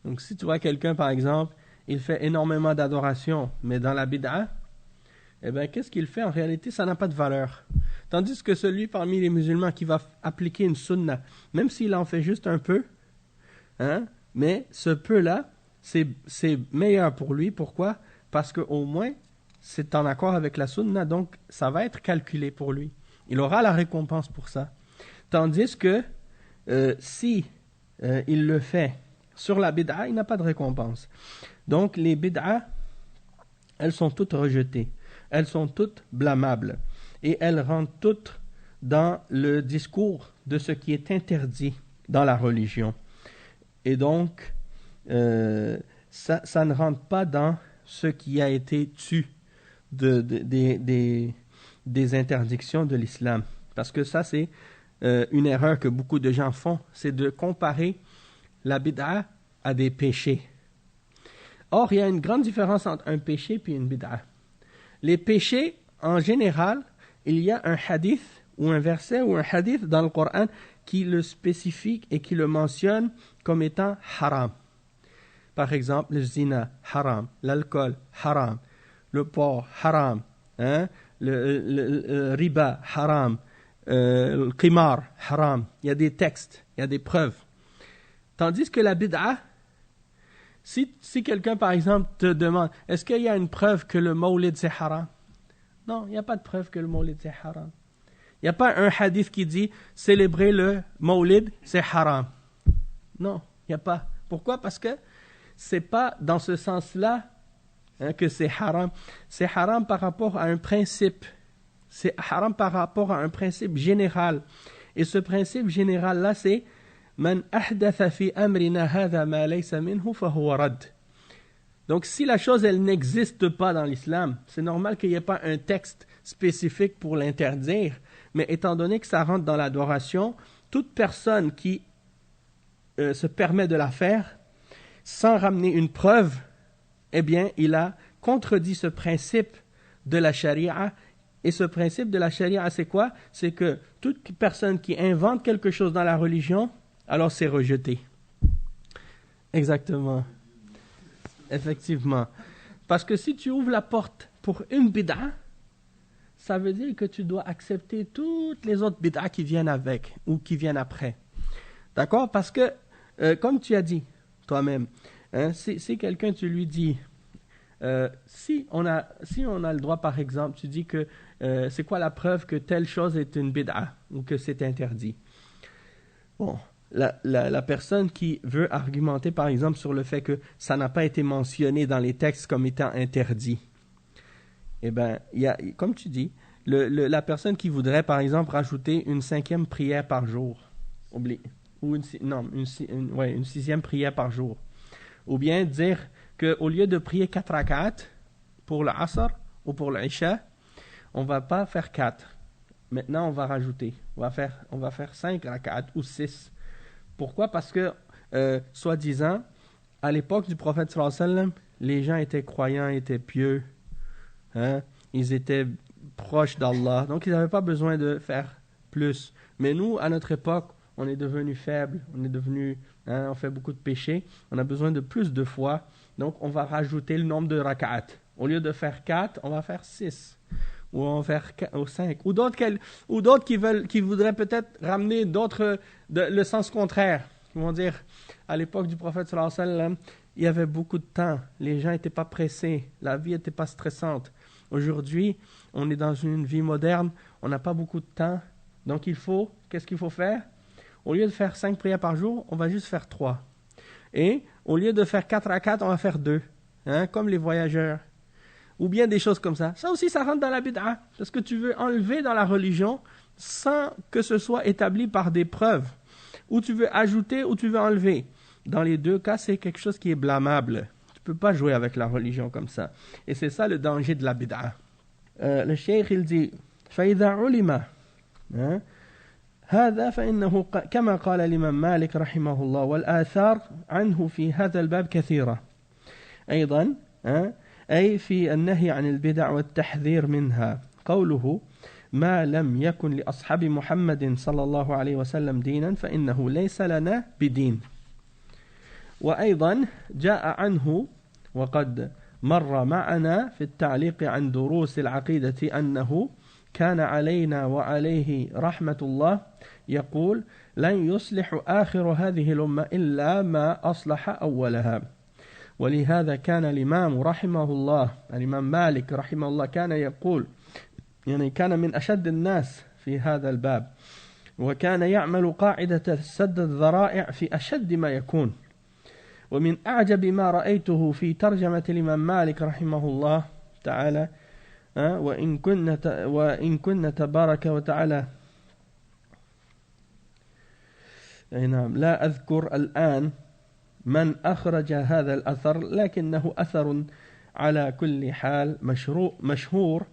S1: Donc si tu vois quelqu'un par exemple, il fait énormément d'adoration, mais dans la bid'a, eh bien qu'est-ce qu'il fait en réalité? Ça n'a pas de valeur. Tandis que celui parmi les musulmans qui va appliquer une sunna, même s'il en fait juste un peu, mais ce peu-là, c'est meilleur pour lui. Pourquoi? Parce qu'au moins, c'est en accord avec la sunna, donc ça va être calculé pour lui. Il aura la récompense pour ça. Tandis que si il le fait sur la bid'a, il n'a pas de récompense. Donc les bid'a, elles sont toutes rejetées. Elles sont toutes blâmables. Et elles rentrent toutes dans le discours de ce qui est interdit dans la religion. Et donc, ça ne rentre pas dans ce qui a été tu des interdictions de l'islam. Parce que ça, c'est une erreur que beaucoup de gens font, c'est de comparer la bid'a à des péchés. Or, il y a une grande différence entre un péché et une bid'a. Les péchés, en général, il y a un hadith ou un verset ou un hadith dans le Coran qui le spécifie et qui le mentionne comme étant haram. Par exemple, le zina, haram, l'alcool, haram, le porc, haram, le riba, haram, le qimar, haram. Il y a des textes, il y a des preuves. Tandis que la bid'a, si quelqu'un, par exemple, te demande, est-ce qu'il y a une preuve que le mawlid c'est haram? Non, il n'y a pas de preuve que le mawlid c'est haram. Il n'y a pas un hadith qui dit, célébrer le mawlid c'est haram. Non, il n'y a pas. Pourquoi? Parce que c'est pas dans ce sens-là que c'est haram. C'est haram par rapport à un principe. C'est haram par rapport à un principe général. Et ce principe général-là, c'est Man ahdatha fi amrina hadha ma laysa minhu fahuwa rad. Donc si la chose elle n'existe pas dans l'islam, c'est normal qu'il n'y ait pas un texte spécifique pour l'interdire, mais étant donné que ça rentre dans l'adoration, toute personne qui se permet de la faire sans ramener une preuve, eh bien il a contredit ce principe de la charia. Et ce principe de la charia, c'est quoi? C'est que toute personne qui invente quelque chose dans la religion, alors c'est rejeté. Exactement. Effectivement. Parce que si tu ouvres la porte pour une bid'a, ça veut dire que tu dois accepter toutes les autres bid'a qui viennent avec ou qui viennent après. D'accord? Parce que, comme tu as dit toi-même, si quelqu'un, tu lui dis, si on a le droit, par exemple, tu dis que c'est quoi la preuve que telle chose est une bid'a ou que c'est interdit? Bon. La personne qui veut argumenter, par exemple, sur le fait que ça n'a pas été mentionné dans les textes comme étant interdit, eh bien, il y a, comme tu dis, la personne qui voudrait, par exemple, rajouter une 5e prière par jour, ou une 6e prière par jour, ou bien dire qu'au lieu de prier 4 rak'at pour le Asr ou pour le Isha, on ne va pas faire 4. Maintenant, on va rajouter. On va faire 5 rak'at ou 6. Pourquoi? Parce que, soi-disant, à l'époque du prophète sallallahu alayhi wa sallam, les gens étaient croyants, étaient pieux, ils étaient proches d'Allah, donc ils n'avaient pas besoin de faire plus. Mais nous, à notre époque, on est devenus faibles, on fait beaucoup de péchés, on a besoin de plus de foi, donc on va rajouter le nombre de rak'at. Au lieu de faire 4, on va faire 6. Ou on va faire 5, ou d'autres qui voudraient peut-être ramener le sens contraire. Ils vont dire, à l'époque du prophète sallallahu alayhi wa sallam, il y avait beaucoup de temps, les gens n'étaient pas pressés, la vie n'était pas stressante. Aujourd'hui, on est dans une vie moderne, on n'a pas beaucoup de temps, donc qu'est-ce qu'il faut faire? Au lieu de faire 5 prières par jour, on va juste faire 3. Et au lieu de faire 4 à 4, on va faire 2, comme les voyageurs. Ou bien des choses comme ça. Ça aussi, ça rentre dans la bid'a. Parce que tu veux enlever dans la religion sans que ce soit établi par des preuves. Ou tu veux ajouter ou tu veux enlever. Dans les deux cas, c'est quelque chose qui est blâmable. Tu ne peux pas jouer avec la religion comme ça. Et c'est ça le danger de la bid'a. Le cheikh, il dit فَإِذَا عُلِمَ هذا فإنه كما قال الإمام مالك رحمه الله والآثار عنه في هذا الباب كثيرة أيضا أي في النهي عن البدع والتحذير منها قوله ما لم يكن لأصحاب محمد صلى الله عليه وسلم دينا فإنه ليس لنا بدين وأيضا جاء عنه وقد مر معنا في التعليق عن دروس العقيدة أنه كان علينا وعليه رحمة الله يقول لن يصلح آخر هذه الأمة إلا ما أصلح أولها ولهذا كان الإمام رحمه الله الإمام مالك رحمه الله كان يقول يعني كان من أشد الناس في هذا الباب وكان يعمل قاعدة سد الذرائع في أشد ما يكون. ومن أعجب ما رأيته في ترجمة الإمام مالك رحمه الله تعالى وإن كنا تبارك وتعالى نعم لا أذكر الآن من أخرج هذا الأثر لكنه أثر على كل حال مشهور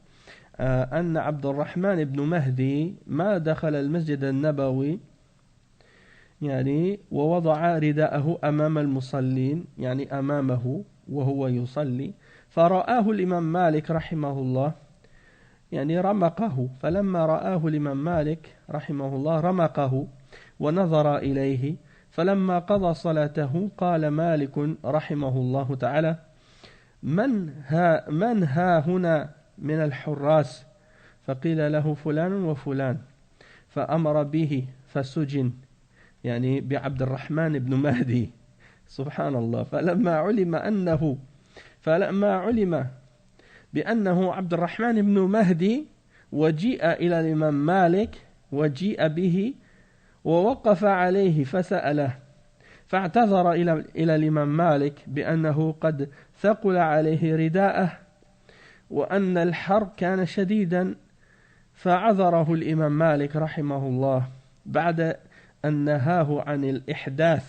S1: أن عبد الرحمن بن مهدي ما دخل المسجد النبوي يعني ووضع رداءه أمام المصلين يعني أمامه وهو يصلي فرآه الإمام مالك رحمه الله يعني رمقه فلما رآه الإمام مالك رحمه الله رمقه ونظر إليه فلما قضى صلاته قال مالك رحمه الله تعالى من ها هنا من الحراس فقيل له فلان وفلان فأمر به فسجن يعني بعبد الرحمن بن مهدي سبحان الله. فلما علم بأنه عبد الرحمن بن مهدي وجيء إلى الإمام مالك وجيء به ووقف عليه فسأله فاعتذر إلى الإمام مالك بأنه قد ثقل عليه رداءه وأن الحر كان شديدا فعذره الإمام مالك رحمه الله بعد أن نهاه عن الإحداث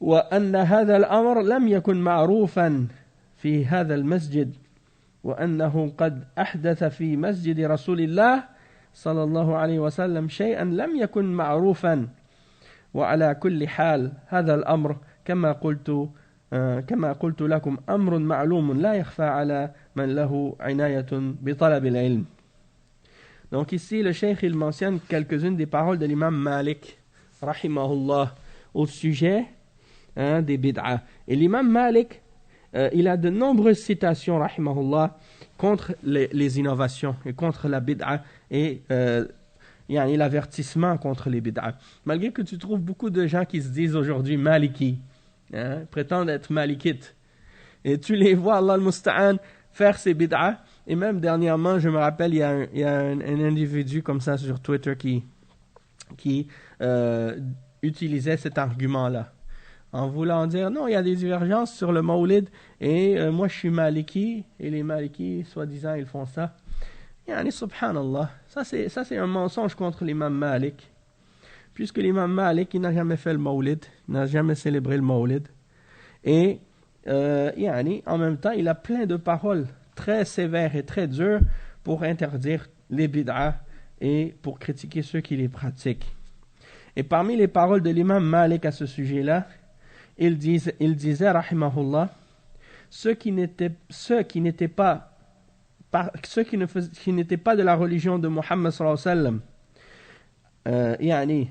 S1: وأن هذا الأمر لم يكن معروفا في هذا المسجد وأنه قد أحدث في مسجد رسول الله صلى الله عليه وسلم شيئا لم يكن معروفا. وعلى كل حال هذا الأمر كما قلت لكم أمر معلوم لا يخفى على من له عناية بطلب العلم. Donc ici le cheikh il mentionne quelques-unes des paroles de l'imam Malik rahimahullah au sujet des bid'ah. Et l'imam Malik il a de nombreuses citations rahimahullah contre les innovations et contre la bid'ah et l'avertissement contre les bid'ah. Malgré que tu trouves beaucoup de gens qui se disent aujourd'hui maliki, prétendent être malikites, et tu les vois, Allah al-Musta'an, faire ces bid'ah. Et même dernièrement, je me rappelle, il y a un individu comme ça sur Twitter qui utilisait cet argument-là, en voulant dire, non, il y a des divergences sur le Mawlid, et moi je suis maliki, et les malikis, soi-disant, ils font ça. Yani, subhanallah, ça c'est un mensonge contre l'imam Malik, puisque l'imam Malik, il n'a jamais fait le Mawlid, il n'a jamais célébré le Mawlid, et en même temps, il a plein de paroles très sévères et très dures pour interdire les bid'ah et pour critiquer ceux qui les pratiquent. Et parmi les paroles de l'imam Malik à ce sujet-là, il disait, rahimahullah, ceux qui n'étaient pas de la religion de Muhammad sallallahu alayhi wa sallam,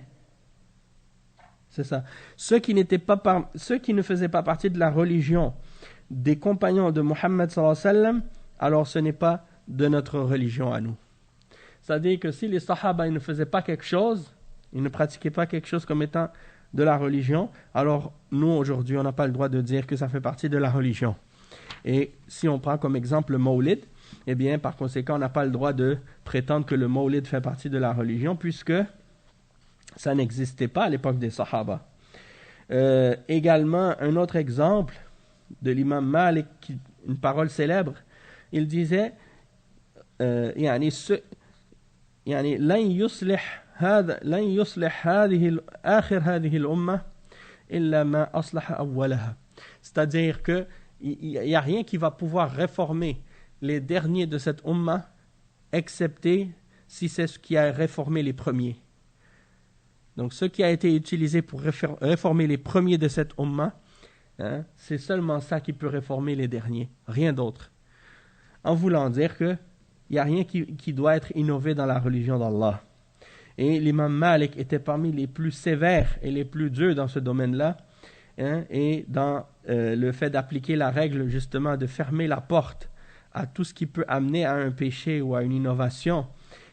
S1: c'est ça, ceux qui ne faisaient pas partie de la religion des compagnons de Muhammad sallallahu alayhi wa sallam, alors ce n'est pas de notre religion à nous. C'est-à-dire que si les sahaba ils ne faisaient pas quelque chose, ils ne pratiquaient pas quelque chose comme étant de la religion, alors nous aujourd'hui on n'a pas le droit de dire que ça fait partie de la religion. Et si on prend comme exemple le Mawlid, eh bien par conséquent on n'a pas le droit de prétendre que le Mawlid fait partie de la religion puisque ça n'existait pas à l'époque des sahaba. Également un autre exemple de l'imam Malik, une parole célèbre, il disait لن يصلح آخر هذه الأمة إلا ما أصلح أولها. C'est-à-dire que il n'y a rien qui va pouvoir réformer les derniers de cette umma excepté si c'est ce qui a réformé les premiers. Donc ce qui a été utilisé pour réformer les premiers de cette umma, c'est seulement ça qui peut réformer les derniers, rien d'autre. En voulant dire qu'il n'y a rien qui doit être innové dans la religion d'Allah. Et l'imam Malik était parmi les plus sévères et les plus durs dans ce domaine-là, et dans le fait d'appliquer la règle justement de fermer la porte à tout ce qui peut amener à un péché ou à une innovation.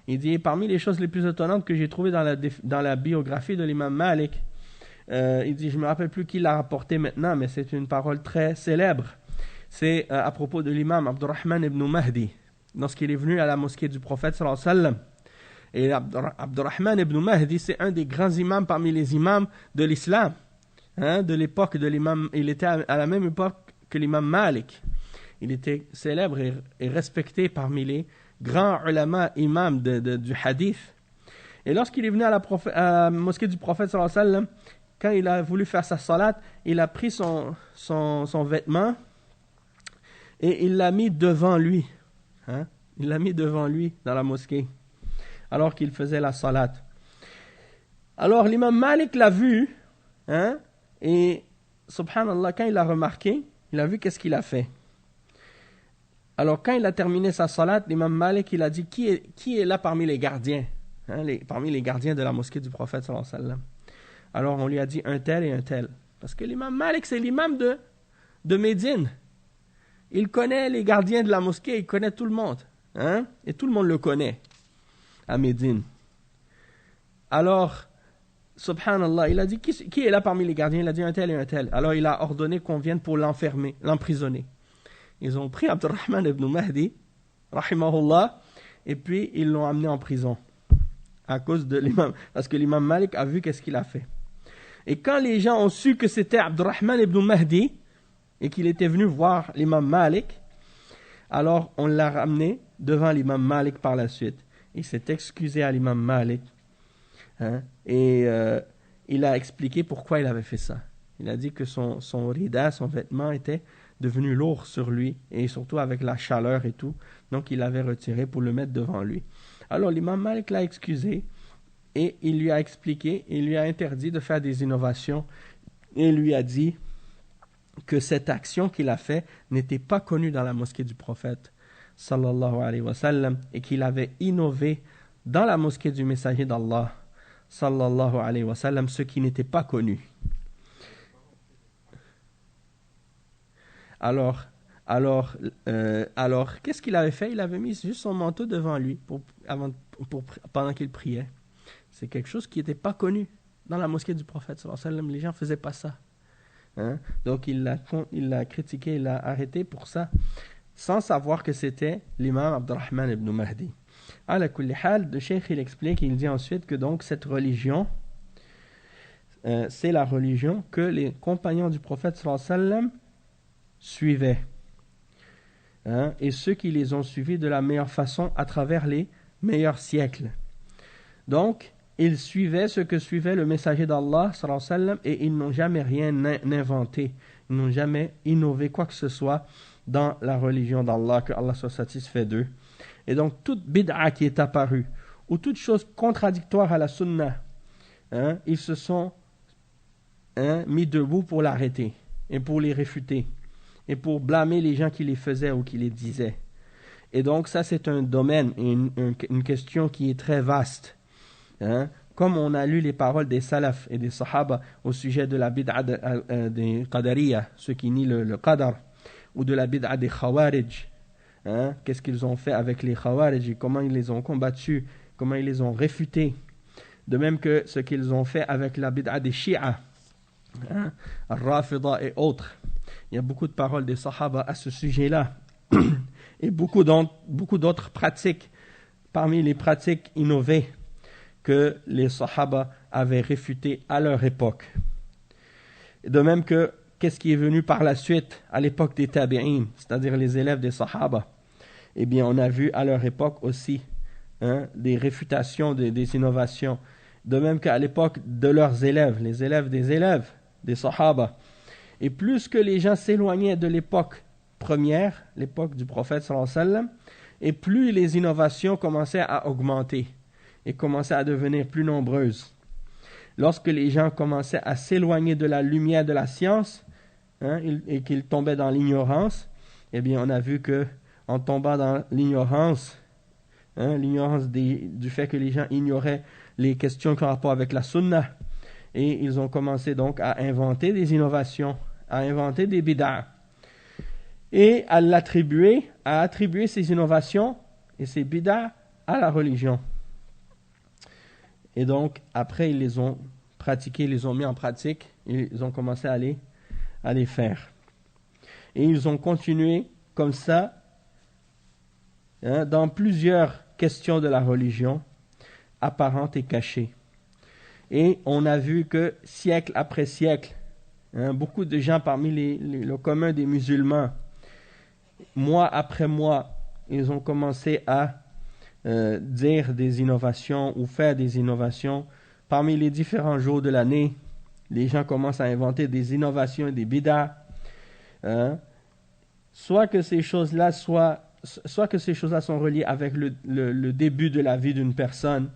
S1: Il dit, parmi les choses les plus étonnantes que j'ai trouvées dans la biographie de l'imam Malik, il dit, je ne me rappelle plus qui l'a rapporté maintenant, mais c'est une parole très célèbre. C'est à propos de l'imam Abdurrahman ibn Mahdi, lorsqu'il est venu à la mosquée du prophète sallallahu alayhi wa sallam. Et Abdurrahman ibn Mahdi, c'est un des grands imams parmi les imams de l'islam, de l'époque de l'imam. Il était à la même époque que l'imam Malik. Il était célèbre et respecté parmi les grands ulama imams du hadith. Et lorsqu'il est venu à la mosquée du prophète sallallahu alayhi wa sallam, quand il a voulu faire sa salat, il a pris son vêtement et il l'a mis devant lui. Il l'a mis devant lui dans la mosquée, alors qu'il faisait la salat. Alors l'imam Malik l'a vu, et subhanallah, quand il l'a remarqué, il a vu qu'est-ce qu'il a fait. Alors quand il a terminé sa salat, l'imam Malik, il a dit, qui est là parmi les gardiens, parmi les gardiens de la mosquée du prophète sallallahu alayhi wa sallam. Alors on lui a dit un tel et un tel. Parce que l'imam Malik, c'est l'imam de Médine. Il connaît les gardiens de la mosquée, il connaît tout le monde. Et tout le monde le connaît à Médine. Alors, subhanallah, il a dit, qui est là parmi les gardiens? Il a dit un tel et un tel. Alors il a ordonné qu'on vienne pour l'emprisonner. Ils ont pris Abdurrahman ibn Mahdi, rahimahullah, et puis ils l'ont amené en prison. À cause de l'imam, parce que l'imam Malik a vu qu'est-ce qu'il a fait. Et quand les gens ont su que c'était Abdurrahman ibn Mahdi, et qu'il était venu voir l'imam Malik, alors on l'a ramené devant l'imam Malik par la suite. Il s'est excusé à l'imam Malik, et il a expliqué pourquoi il avait fait ça. Il a dit que son rida, son vêtement était devenu lourd sur lui, et surtout avec la chaleur et tout, donc il l'avait retiré pour le mettre devant lui. Alors l'imam Malik l'a excusé, et il lui a expliqué, il lui a interdit de faire des innovations, et il lui a dit que cette action qu'il a faite n'était pas connue dans la mosquée du prophète sallallahu alayhi wa sallam, et qu'il avait innové dans la mosquée du messager d'Allah sallallahu alayhi wa sallam ce qui n'était pas connu. Alors, qu'est-ce qu'il avait fait? Il avait mis juste son manteau devant lui pendant qu'il priait. C'est quelque chose qui n'était pas connu dans la mosquée du prophète sallallahu alayhi wa sallam. Les gens ne faisaient pas ça. Donc il l'a critiqué, il l'a arrêté pour ça, sans savoir que c'était l'imam Abdurrahman ibn Mahdi. Ala kulli hal, le cheikh il explique, il dit ensuite que donc cette religion, c'est la religion que les compagnons du prophète sallallahu alayhi wa sallam suivaient. Et ceux qui les ont suivis de la meilleure façon à travers les meilleurs siècles. Donc, ils suivaient ce que suivait le messager d'Allah sallallahu alayhi wa sallam, et ils n'ont jamais rien inventé, ils n'ont jamais innové quoi que ce soit dans la religion d'Allah, que Allah soit satisfait d'eux. Et donc toute bid'a qui est apparue, ou toute chose contradictoire à la sunna, ils se sont mis debout pour l'arrêter, et pour les réfuter, et pour blâmer les gens qui les faisaient ou qui les disaient. Et donc ça c'est un domaine, une question qui est très vaste. Comme on a lu les paroles des salaf et des sahaba au sujet de la bid'a des qadariya, ceux qui nient le qadar, ou de la bid'a des khawarij, qu'est-ce qu'ils ont fait avec les khawarij, comment ils les ont combattus, comment ils les ont réfutés, de même que ce qu'ils ont fait avec la bid'a des shi'a, al-rafida et autres. Il y a beaucoup de paroles des sahaba à ce sujet-là, et beaucoup d'autres pratiques parmi les pratiques innovées que les sahaba avaient réfuté à leur époque. De même que qu'est-ce qui est venu par la suite à l'époque des tabi'in, c'est-à-dire les élèves des sahaba. Eh bien, on a vu à leur époque aussi des réfutations, des innovations. De même qu'à l'époque de leurs élèves, les élèves des sahaba. Et plus que les gens s'éloignaient de l'époque première, l'époque du prophète sallallahu alayhi wa sallam, et plus les innovations commençaient à augmenter et commençaient à devenir plus nombreuses. Lorsque les gens commençaient à s'éloigner de la lumière de la science, et qu'ils tombaient dans l'ignorance, eh bien on a vu que en tombant dans l'ignorance, l'ignorance du fait que les gens ignoraient les questions qui ont rapport avec la sunna, et ils ont commencé donc à inventer des innovations, à inventer des bid'a, et à attribuer ces innovations et ces bid'a à la religion. Et donc après ils les ont pratiqué, ils les ont mis en pratique, et ils ont commencé à les faire. Et ils ont continué comme ça dans plusieurs questions de la religion, apparentes et cachées. Et on a vu que siècle après siècle, beaucoup de gens parmi le commun des musulmans, mois après mois, ils ont commencé à dire des innovations ou faire des innovations. Parmi les différents jours de l'année, les gens commencent à inventer des innovations et des bid'ah. Soit que ces choses-là sont reliées avec le début de la vie d'une personne,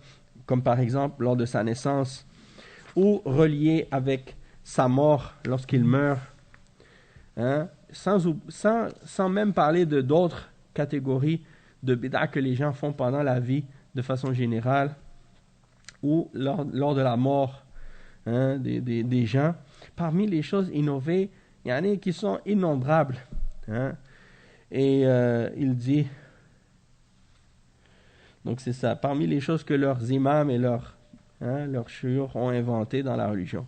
S1: comme par exemple lors de sa naissance, ou reliées avec sa mort lorsqu'il meurt, sans même parler de d'autres catégories de bid'ah que les gens font pendant la vie de façon générale, ou lors de la mort des gens. Parmi les choses innovées, il y en a qui sont innombrables. Et il dit, donc c'est ça, parmi les choses que leurs imams et leurs chouyours ont inventées dans la religion.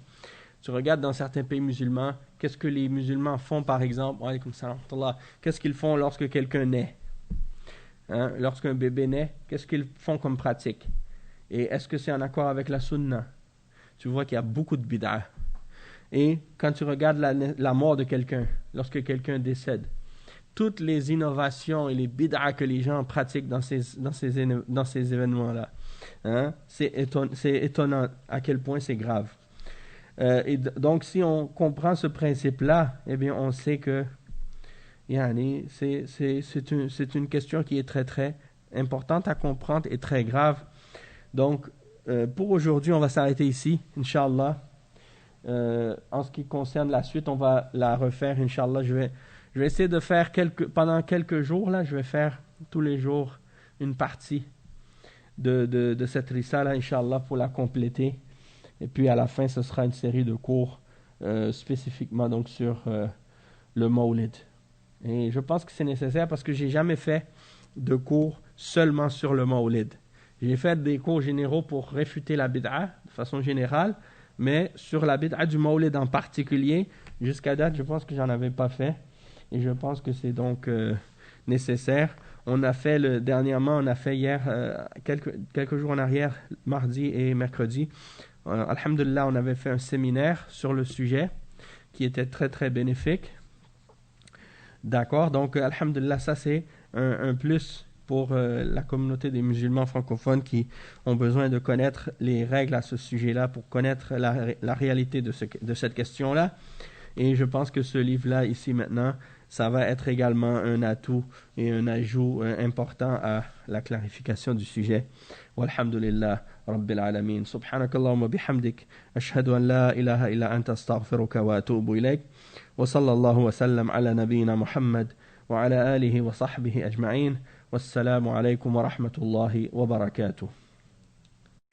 S1: Tu regardes dans certains pays musulmans, qu'est-ce que les musulmans font par exemple, qu'est-ce qu'ils font lorsque quelqu'un naît, lorsqu'un bébé naît, qu'est-ce qu'ils font comme pratique? Et est-ce que c'est en accord avec la sunna? Tu vois qu'il y a beaucoup de bid'ah. Et quand tu regardes la mort de quelqu'un, lorsque quelqu'un décède, toutes les innovations et les bid'ah que les gens pratiquent dans ces événements-là, c'est étonnant à quel point c'est grave. Et donc, si on comprend ce principe-là, eh bien, on sait que c'est une question qui est très, très importante à comprendre et très grave. Donc, pour aujourd'hui, on va s'arrêter ici, Inch'Allah. En ce qui concerne la suite, on va la refaire, Inch'Allah. Je vais essayer de faire pendant quelques jours, là, je vais faire tous les jours une partie de cette risala, Inch'Allah, pour la compléter. Et puis à la fin, ce sera une série de cours spécifiquement donc sur le Mawlid. Et je pense que c'est nécessaire parce que j'ai jamais fait de cours seulement sur le Mawlid. J'ai fait des cours généraux pour réfuter la bid'a de façon générale, mais sur la bid'a du Mawlid en particulier, jusqu'à date, je pense que j'en avais pas fait. Et je pense que c'est donc nécessaire. On a fait dernièrement, on a fait hier, quelques jours en arrière, mardi et mercredi. Alhamdulillah, on avait fait un séminaire sur le sujet qui était très très bénéfique. D'accord, donc alhamdulillah, ça c'est un plus pour la communauté des musulmans francophones qui ont besoin de connaître les règles à ce sujet-là pour connaître la réalité de cette question-là. Et je pense que ce livre-là, ici maintenant, ça va être également un atout et un ajout important à la clarification du sujet. Walhamdulillah Rabbil Alamin. Subhanakallahumma bihamdik. Ashhadu an la ilaha illa anta astaghfiruka wa atubu ilayk. Wa sallallahu wa sallam ala nabiyyina Muhammad wa ala alihi wa sahbihi ajma'in. Wassalamu alaykum wa rahmatullahi wa barakatuh.